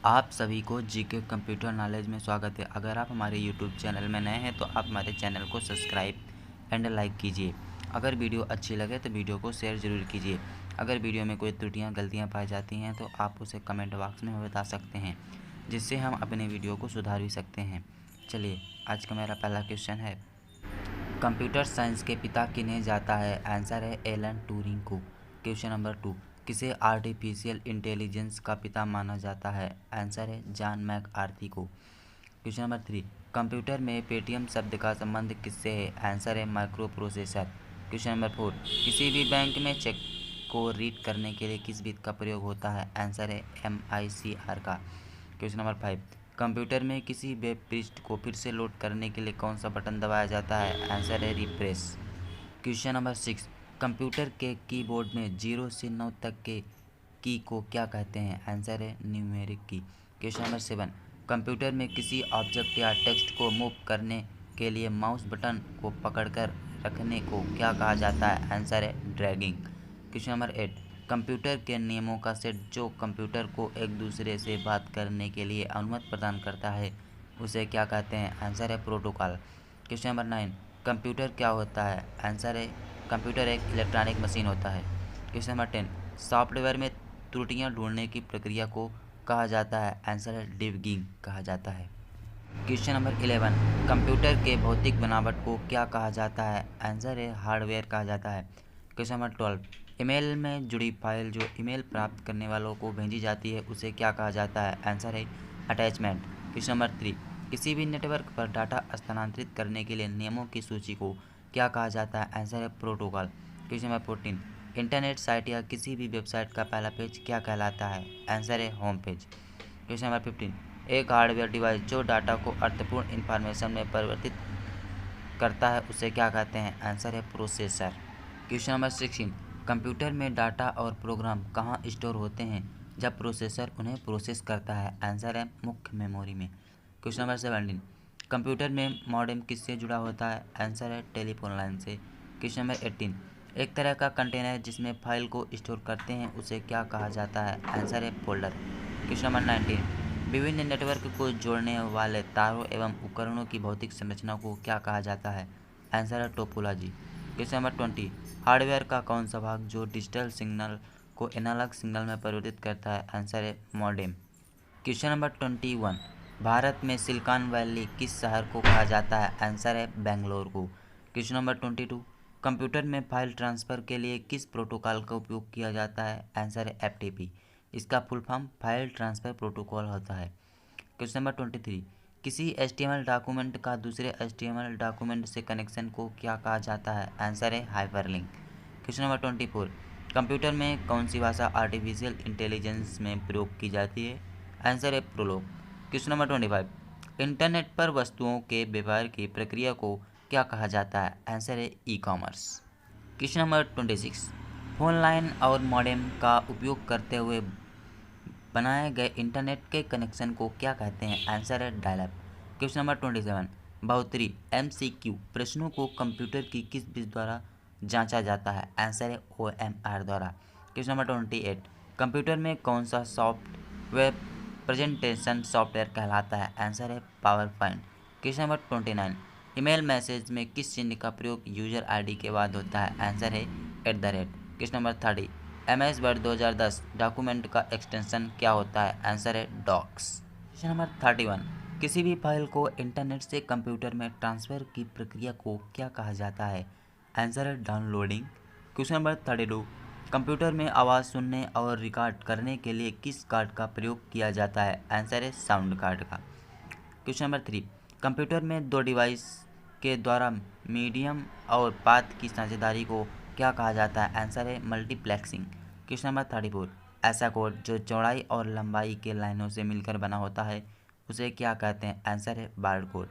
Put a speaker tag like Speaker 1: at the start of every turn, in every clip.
Speaker 1: आप सभी को जीके कंप्यूटर नॉलेज में स्वागत है। अगर आप हमारे यूट्यूब चैनल में नए हैं तो आप हमारे चैनल को सब्सक्राइब एंड लाइक कीजिए। अगर वीडियो अच्छी लगे तो वीडियो को शेयर ज़रूर कीजिए। अगर वीडियो में कोई त्रुटियां गलतियां पाई जाती हैं तो आप उसे कमेंट बॉक्स में बता सकते हैं, जिससे हम अपने वीडियो को सुधार भी सकते हैं। चलिए, आज का मेरा पहला क्वेश्चन है, कंप्यूटर साइंस के पिता किन्हें जाता है? आंसर है एलन ट्यूरिंग को। क्वेश्चन नंबर 2, किसे आर्टिफिशियल इंटेलिजेंस का पिता माना जाता है? आंसर है जॉन मैकआर्थी को। क्वेश्चन नंबर 3, कंप्यूटर में पेटीएम शब्द का संबंध किससे है? आंसर है माइक्रो प्रोसेसर। क्वेश्चन नंबर 4, किसी भी बैंक में चेक को रीड करने के लिए किस बिट का प्रयोग होता है? आंसर है MICR का। क्वेश्चन नंबर 5, कंप्यूटर में किसी वेब पृष्ठ को फिर से लोड करने के लिए कौन सा बटन दबाया जाता है? आंसर है रिफ्रेश। क्वेश्चन नंबर 6, कंप्यूटर के कीबोर्ड में 0 से 9 तक के की को क्या कहते हैं? आंसर है न्यूमेरिक की। क्वेश्चन नंबर 7, कंप्यूटर में किसी ऑब्जेक्ट या टेक्स्ट को मूव करने के लिए माउस बटन को पकड़कर रखने को क्या कहा जाता है? आंसर है ड्रैगिंग। क्वेश्चन नंबर 8, कंप्यूटर के नियमों का सेट जो कंप्यूटर को एक दूसरे से बात करने के लिए अनुमति प्रदान करता है, उसे क्या कहते हैं? आंसर है प्रोटोकॉल। क्वेश्चन नंबर 9, कंप्यूटर क्या होता है? आंसर है कंप्यूटर एक इलेक्ट्रॉनिक मशीन होता है। क्वेश्चन नंबर 10, सॉफ्टवेयर में त्रुटियां ढूंढने की प्रक्रिया को कहा जाता है? आंसर है डिबगिंग कहा जाता है। क्वेश्चन नंबर 11, कंप्यूटर के भौतिक बनावट को क्या कहा जाता है? आंसर है हार्डवेयर कहा जाता है। क्वेश्चन नंबर 12, ईमेल में जुड़ी फाइल जो ईमेल प्राप्त करने वालों को भेजी जाती है उसे क्या कहा जाता है? आंसर है अटैचमेंट। क्वेश्चन नंबर 3, किसी भी नेटवर्क पर डाटा स्थानांतरित करने के लिए नियमों की सूची को क्या कहा जाता है? आंसर है protocol. Question number 14, internet site या किसी भी वेबसाइट का पहला पेज क्या कहलाता है? आंसर है होम पेज। क्वेश्चन नंबर 15, एक हार्डवेयर डिवाइस जो डाटा को अर्थपूर्ण इंफॉर्मेशन में परिवर्तित करता है उसे क्या कहते हैं? आंसर है प्रोसेसर। क्वेश्चन नंबर 16, कंप्यूटर में डाटा और प्रोग्राम कहाँ स्टोर होते हैं जब प्रोसेसर उन्हें प्रोसेस करता है? आंसर है मुख्य मेमोरी में। क्वेश्चन नंबर 17, कंप्यूटर में मॉडेम किससे जुड़ा होता है? आंसर है टेलीफोन लाइन से। क्वेश्चन नंबर 18, एक तरह का कंटेनर जिसमें फाइल को स्टोर करते हैं उसे क्या कहा जाता है? आंसर है फोल्डर। क्वेश्चन नंबर 19, विभिन्न नेटवर्क को जोड़ने वाले तारों एवं उपकरणों की भौतिक संरचना को क्या कहा जाता है? आंसर है टोपोलॉजी। क्वेश्चन नंबर 20, हार्डवेयर का कौन सा भाग जो डिजिटल सिग्नल को एनालॉग सिग्नल में परिवर्तित करता है? आंसर है मॉडेम। क्वेश्चन नंबर 21, भारत में सिलिकॉन वैली किस शहर को कहा जाता है? आंसर है बेंगलोर को। क्वेश्चन नंबर 22, कंप्यूटर में फाइल ट्रांसफ़र के लिए किस प्रोटोकॉल का उपयोग किया जाता है? आंसर है FTP। इसका full form file transfer protocol होता है। क्वेश्चन नंबर 23, किसी HTML डॉक्यूमेंट का दूसरे HTML डॉक्यूमेंट से कनेक्शन को क्या कहा जाता है? आंसर है हाइपरलिंक। क्वेश्चन नंबर 24, कंप्यूटर में कौन सी भाषा आर्टिफिशियल इंटेलिजेंस में प्रयोग की जाती है? आंसर है प्रोलोग। क्वेश्चन नंबर 25, इंटरनेट पर वस्तुओं के व्यवहार की प्रक्रिया को क्या कहा जाता है? आंसर है e-commerce. Question number 26, phone line और मॉडेम का उपयोग करते हुए बनाए गए इंटरनेट के कनेक्शन को क्या कहते हैं? आंसर है डायल-अप। क्वेश्चन नंबर 27, बहुत्तरीय MCQ प्रश्नों को कंप्यूटर की किस विधि द्वारा जांचा जाता है? आंसर है OMR द्वारा। क्वेश्चन नंबर 28, कंप्यूटर में कौन सा सॉफ्टवेयर प्रेजेंटेशन सॉफ्टवेयर कहलाता है? आंसर है power point. Question number 29, email message में किस चिन्ह का प्रयोग यूजर ID के बाद होता है? आंसर है @ question number 30, MS word 2010 document का एक्सटेंशन क्या होता है? आंसर है डॉक्स। क्वेश्चन नंबर 31, किसी भी फाइल को इंटरनेट से कंप्यूटर में ट्रांसफ़र की प्रक्रिया को क्या कहा जाता है? आंसर है डाउनलोडिंग। क्वेश्चन नंबर 32, कंप्यूटर में आवाज़ सुनने और रिकॉर्ड करने के लिए किस कार्ड का प्रयोग किया जाता है? आंसर है साउंड कार्ड का। क्वेश्चन नंबर 3, कंप्यूटर में दो डिवाइस के द्वारा मीडियम और पाथ की साझेदारी को क्या कहा जाता है? आंसर है मल्टीप्लेक्सिंग। क्वेश्चन नंबर 34, ऐसा कोड जो चौड़ाई और लंबाई के लाइनों से मिलकर बना होता है उसे क्या कहते हैं? आंसर है bar code.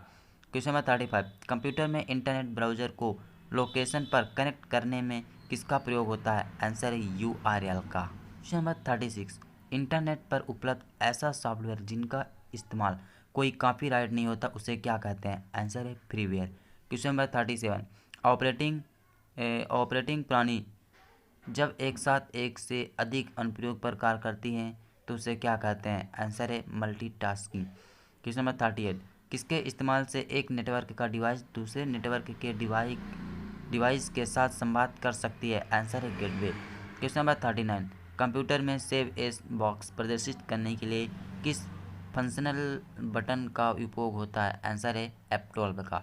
Speaker 1: Question number 35, computer में इंटरनेट ब्राउज़र को लोकेशन पर कनेक्ट करने में किसका प्रयोग होता है? आंसर है URL का। क्वेश्चन नंबर 36, इंटरनेट पर उपलब्ध ऐसा सॉफ्टवेयर जिनका इस्तेमाल कोई कॉपीराइट नहीं होता उसे क्या कहते हैं? आंसर है फ्रीवेयर। क्वेश्चन नंबर 37, ऑपरेटिंग प्रणाली जब एक साथ एक से अधिक अनुप्रयोग पर कार्य करती हैं तो उसे क्या कहते हैं? आंसर है मल्टीटास्किंग। क्वेश्चन नंबर 38, किसके इस्तेमाल से एक नेटवर्क का डिवाइस दूसरे नेटवर्क के डिवाइस के साथ संवाद कर सकती है? आंसर है गेटवे। क्वेश्चन नंबर 39, कंप्यूटर में सेव एस बॉक्स प्रदर्शित करने के लिए किस फंक्शनल बटन का उपयोग होता है? आंसर है F12 का।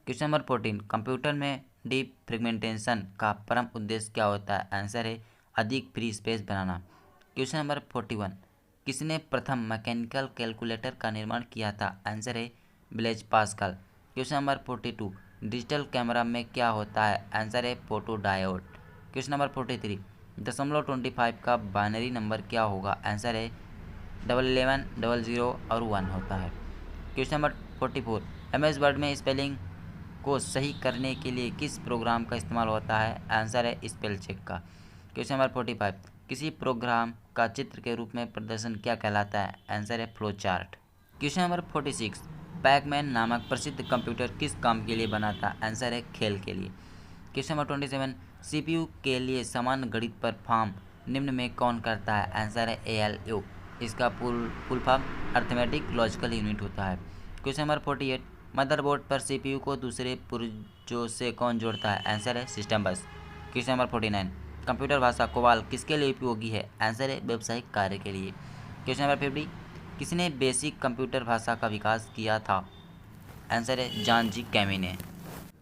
Speaker 1: क्वेश्चन नंबर 14, कंप्यूटर में डीप फ्रेगमेंटेशन का परम उद्देश्य क्या होता है? आंसर है अधिक फ्री स्पेस बनाना। क्वेश्चन नंबर 41, किसने प्रथम मैकेनिकल कैलकुलेटर का निर्माण किया था? आंसर है Blaise Pascal. Question number 42, digital camera में क्या होता है? आंसर है फोटो डायोड। क्वेश्चन नंबर 43, 0.25 का बाइनरी नंबर क्या होगा? आंसर है 11 00 और 1 होता है। क्वेश्चन नंबर 44, MS वर्ड में स्पेलिंग को सही करने के लिए किस प्रोग्राम का इस्तेमाल होता है? आंसर है स्पेल चेक का। क्वेश्चन नंबर 45, किसी प्रोग्राम का चित्र के रूप में प्रदर्शन क्या कहलाता है? आंसर है flow chart. Question number 46, Pac-Man नामक प्रसिद्ध कंप्यूटर किस काम के लिए बना था? आंसर है खेल के लिए। क्वेश्चन नंबर 27, CPU के लिए समान गणित परफॉर्म निम्न में कौन करता है? आंसर है ALU। इसका full form arithmetic logical unit होता है। क्वेश्चन नंबर 48, मदरबोर्ड पर CPU को दूसरे पुर्जों से कौन जोड़ता है? आंसर है सिस्टम बस। क्वेश्चन नंबर 49, कंप्यूटर भाषा कोबाल किसके लिए उपयोगी है? आंसर है व्यावसायिक कार्य के लिए। क्वेश्चन नंबर 50, किसने बेसिक कंप्यूटर भाषा का विकास किया था? आंसर है जॉन जी कैमी ने।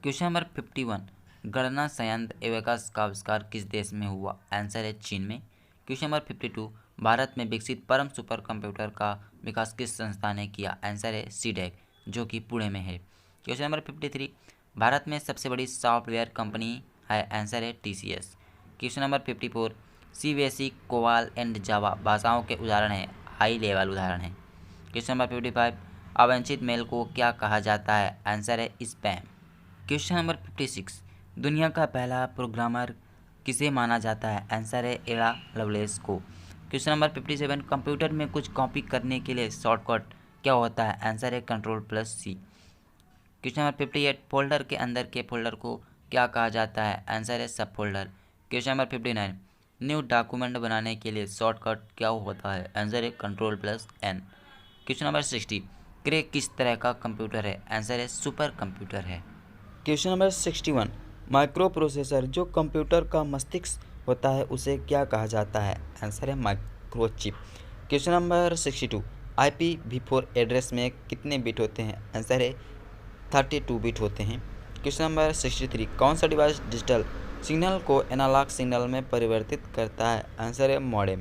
Speaker 1: क्वेश्चन नंबर 51, गणना संयंत्र एबेकस का आविष्कार किस देश में हुआ? आंसर है चीन में। क्वेश्चन नंबर 52, भारत में विकसित परम सुपर कंप्यूटर का विकास किस संस्था ने किया? आंसर है सीडेक, जो कि पुणे में है। क्वेश्चन नंबर 53, भारत में सबसे बड़ी सॉफ्टवेयर कंपनी है? आंसर है TCS। क्वेश्चन नंबर 54, CBSE, कोवाल एंड जावा भाषाओं के उदाहरण है, हाई लेवल उदाहरण है। क्वेश्चन नंबर 55, अवांछित मेल को क्या कहा जाता है? आंसर है स्पैम। क्वेश्चन नंबर 56, दुनिया का पहला प्रोग्रामर किसे माना जाता है? आंसर है एडा लवलेस को। क्वेश्चन नंबर 57, कंप्यूटर में कुछ कॉपी करने के लिए शॉर्टकट क्या होता है? आंसर है Ctrl+C। क्वेश्चन नंबर 58, फोल्डर के अंदर के फोल्डर को क्या कहा जाता है? आंसर है सब folder. Question number 59, new document बनाने के लिए शॉर्टकट क्या होता है? आंसर है Ctrl+N। क्वेश्चन नंबर 60, क्रे किस तरह का कंप्यूटर है? आंसर है सुपर कंप्यूटर है। क्वेश्चन नंबर 61, माइक्रो प्रोसेसर जो कंप्यूटर का मस्तिष्क होता है उसे क्या कहा जाता है? आंसर है microchip. Question number 62, IPv4 address में कितने बिट होते हैं? आंसर है 32 बिट होते हैं। क्वेश्चन नंबर 63, कौन सा डिवाइस डिजिटल सिग्नल को एनालॉग सिग्नल में परिवर्तित करता है? आंसर है मॉडेम।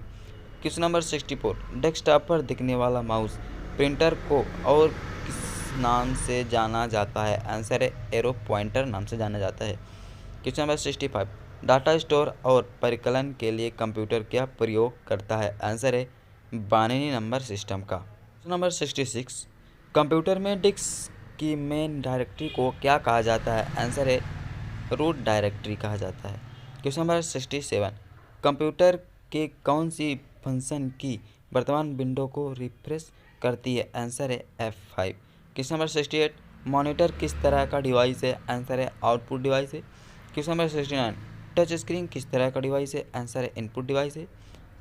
Speaker 1: क्वेश्चन नंबर 64, डेस्कटॉप पर दिखने वाला माउस प्रिंटर को और किस नाम से जाना जाता है? आंसर है एरो पॉइंटर नाम से जाना जाता है। क्वेश्चन नंबर 65, डाटा स्टोर और परिकलन के लिए कंप्यूटर क्या प्रयोग करता है? आंसर है बाइनरी नंबर सिस्टम का। क्वेश्चन नंबर 66, कंप्यूटर में डिस्क की मेन डायरेक्टरी को क्या कहा जाता है? आंसर है रूट डायरेक्टरी कहा जाता है। क्वेश्चन नंबर 67, कंप्यूटर के कौन सी फंक्शन की वर्तमान विंडो को रिफ्रेश करती है? आंसर है F5। क्वेश्चन नंबर 68, मॉनिटर किस तरह का डिवाइस है? आंसर है आउटपुट डिवाइस है। क्वेश्चन नंबर 69, टच स्क्रीन किस तरह का डिवाइस है? आंसर है इनपुट डिवाइस है।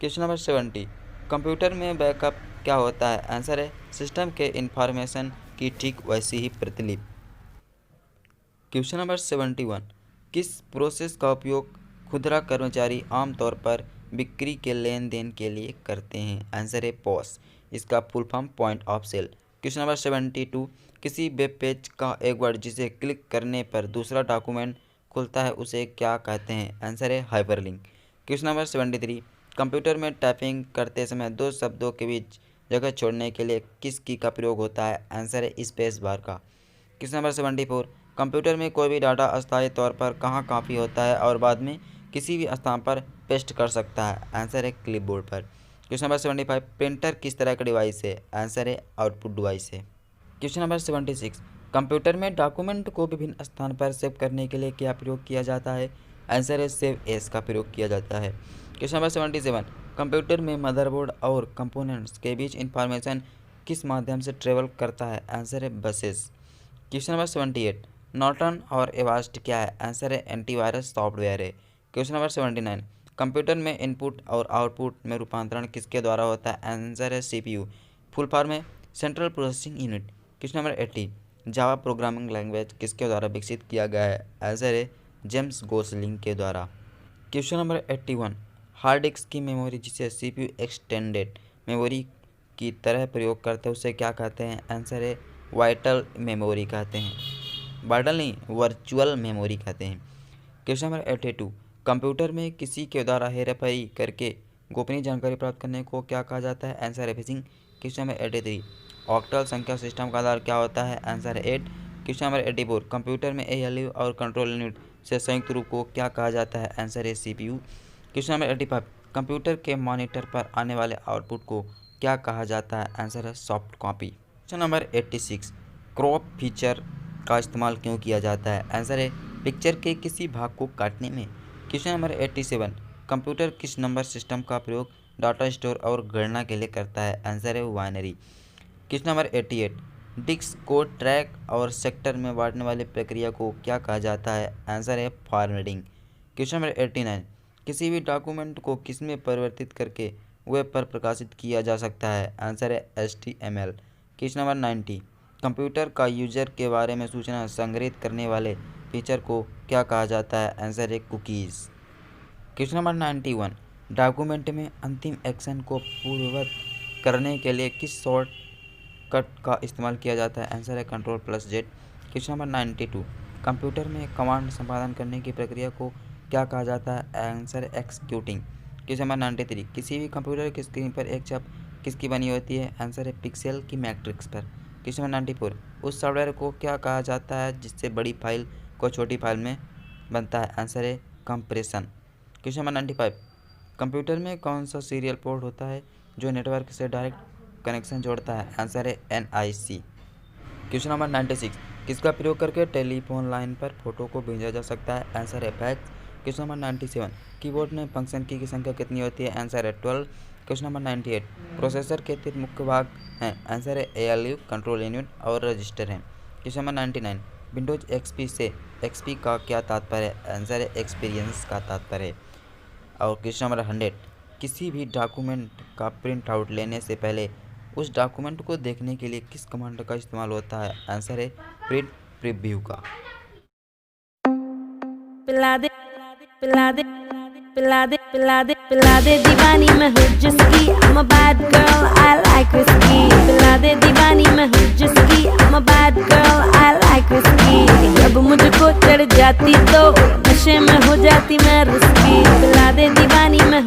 Speaker 1: क्वेश्चन नंबर 70, कंप्यूटर में बैकअप क्या होता है? आंसर है सिस्टम के इंफॉर्मेशन की ठीक वैसी ही प्रतिलिपि। क्वेश्चन नंबर 71, किस प्रोसेस का उपयोग खुदरा कर्मचारी आमतौर पर बिक्री के लेन देन के लिए करते हैं? आंसर है पॉस। इसका full form point of sale. Question number 72, किसी वेब पेज का एक वर्ड जिसे क्लिक करने पर दूसरा डॉक्यूमेंट खुलता है उसे क्या कहते हैं? आंसर है हाइपरलिंक। क्वेश्चन नंबर 73, कंप्यूटर में टाइपिंग करते समय दो शब्दों के बीच जगह छोड़ने के लिए किस की का प्रयोग होता है? आंसर है स्पेस बार का। क्वेश्चन नंबर 74, कंप्यूटर में कोई भी डाटा अस्थायी तौर पर कहाँ कॉपी होता है और बाद में किसी भी स्थान पर पेस्ट कर सकता है? आंसर है क्लिपबोर्ड पर। क्वेश्चन नंबर 75, प्रिंटर किस तरह का डिवाइस है? आंसर है आउटपुट डिवाइस है। क्वेश्चन नंबर 76, कंप्यूटर में डॉक्यूमेंट को विभिन्न स्थान पर सेव करने के लिए क्या प्रयोग किया जाता है? आंसर है सेव एस का प्रयोग किया जाता है। क्वेश्चन नंबर 77, कंप्यूटर में मदरबोर्ड और कंपोनेंट्स के बीच इंफॉर्मेशन किस माध्यम से ट्रेवल करता है? आंसर है बसेस। क्वेश्चन नंबर 78, नॉर्टन और एवास्ट क्या है? आंसर है एंटीवायरस सॉफ्टवेयर है। क्वेश्चन नंबर 79, कंप्यूटर में इनपुट और आउटपुट में रूपांतरण किसके द्वारा होता है? आंसर है CPU। फुल फॉर्म है central processing unit. Question number 80, Java programming language किसके द्वारा विकसित किया गया है? आंसर है जेम्स गोसलिंग के द्वारा। क्वेश्चन नंबर 81, हार्ड डिस्क की मेमोरी जिसे CPU एक्सटेंडेड मेमोरी की तरह प्रयोग करते हैं उसे क्या कहते हैं? आंसर है वाइटल मेमोरी कहते हैं। वाइटल नहीं, वर्चुअल मेमोरी कहते हैं। क्वेश्चन नंबर 82, कंप्यूटर में किसी के द्वारा हेराफेरी करके गोपनीय जानकारी प्राप्त करने को क्या कहा जाता है? आंसर है फिशिंग। क्वेश्चन नंबर 83, ऑक्टल संख्या सिस्टम का आधार क्या होता है? आंसर है 8। क्वेश्चन नंबर 84, कंप्यूटर में ALU और कंट्रोल यूनिट से संयुक्त रूप को क्या कहा जाता है? आंसर है CPU। क्वेश्चन नंबर 85, कंप्यूटर के मॉनिटर पर आने वाले आउटपुट को क्या कहा जाता है? आंसर है soft copy. Question number 86, crop feature का इस्तेमाल क्यों किया जाता है? आंसर है पिक्चर के किसी भाग को काटने में। क्वेश्चन नंबर 87, कंप्यूटर किस नंबर सिस्टम का प्रयोग डाटा स्टोर और गणना के लिए करता है? आंसर है बाइनरी। क्वेश्चन नंबर 88, डिस्क को ट्रैक और सेक्टर में बांटने वाली प्रक्रिया को क्या कहा जाता है? आंसर है फॉर्मेटिंग। क्वेश्चन नंबर 89, किसी भी डॉक्यूमेंट को किस में परिवर्तित करके वेब पर प्रकाशित किया जा सकता है? आंसर है HTML। क्वेश्चन नंबर 90, कंप्यूटर का यूजर के बारे में सूचना संग्रहित करने वाले फीचर को क्या कहा जाता है? आंसर है कुकीज़। क्वेश्चन नंबर 91, डॉक्यूमेंट में अंतिम एक्शन को पूर्ववत करने के लिए किस शॉर्टकट का इस्तेमाल किया जाता है? आंसर है Ctrl+Z। क्वेश्चन नंबर 92, कंप्यूटर में कमांड संपादन करने की प्रक्रिया को क्या कहा जाता है? आंसर है एक्सिक्यूटिंग। क्वेश्चन नंबर 93, किसी भी कंप्यूटर की स्क्रीन पर एक छप किसकी बनी होती है? आंसर है पिक्सेल की मैट्रिक्स पर। क्वेश्चन नंबर 94, उस सॉफ्टवेयर को क्या कहा जाता है जिससे बड़ी फाइल को छोटी फाइल में बनता है? आंसर है कंप्रेशन। क्वेश्चन नंबर 95, कंप्यूटर में कौन सा सीरियल पोर्ट होता है जो नेटवर्क से डायरेक्ट कनेक्शन जोड़ता है? आंसर है NIC। क्वेश्चन नंबर 96, किसका प्रयोग करके टेलीफोन लाइन पर फोटो को भेजा जा सकता है? आंसर है फैक्स। क्वेश्चन नंबर 97, कीबोर्ड में फंक्शन की संख्या कितनी होती है? आंसर है 12। क्वेश्चन नंबर 98, प्रोसेसर के 3 मुख्य भाग हैं? आंसर है ALU, कंट्रोल यूनिट और रजिस्टर हैं। क्वेश्चन नंबर 99, विंडोज XP से XP का क्या तात्पर्य है? आंसर है एक्सपीरियंस का तात्पर्य है। और क्वेश्चन नंबर 100, किसी भी डॉक्यूमेंट का प्रिंट आउट लेने से पहले उस डॉक्यूमेंट को देखने के लिए किस कमांड का इस्तेमाल होता है? आंसर है प्रिंट प्रीव्यू का।
Speaker 2: पिला दे पिला दे पिला दे पिला दे पिला दे दीवानी मैं हूँ जिसकी I'm a bad girl I like whiskey पिला दे दीवानी मैं हूँ जिसकी I'm a bad girl I like whiskey जब मुझको चढ़ जाती तो नशे में हो जाती मैं रिस्की पिला दे दीवानी मैं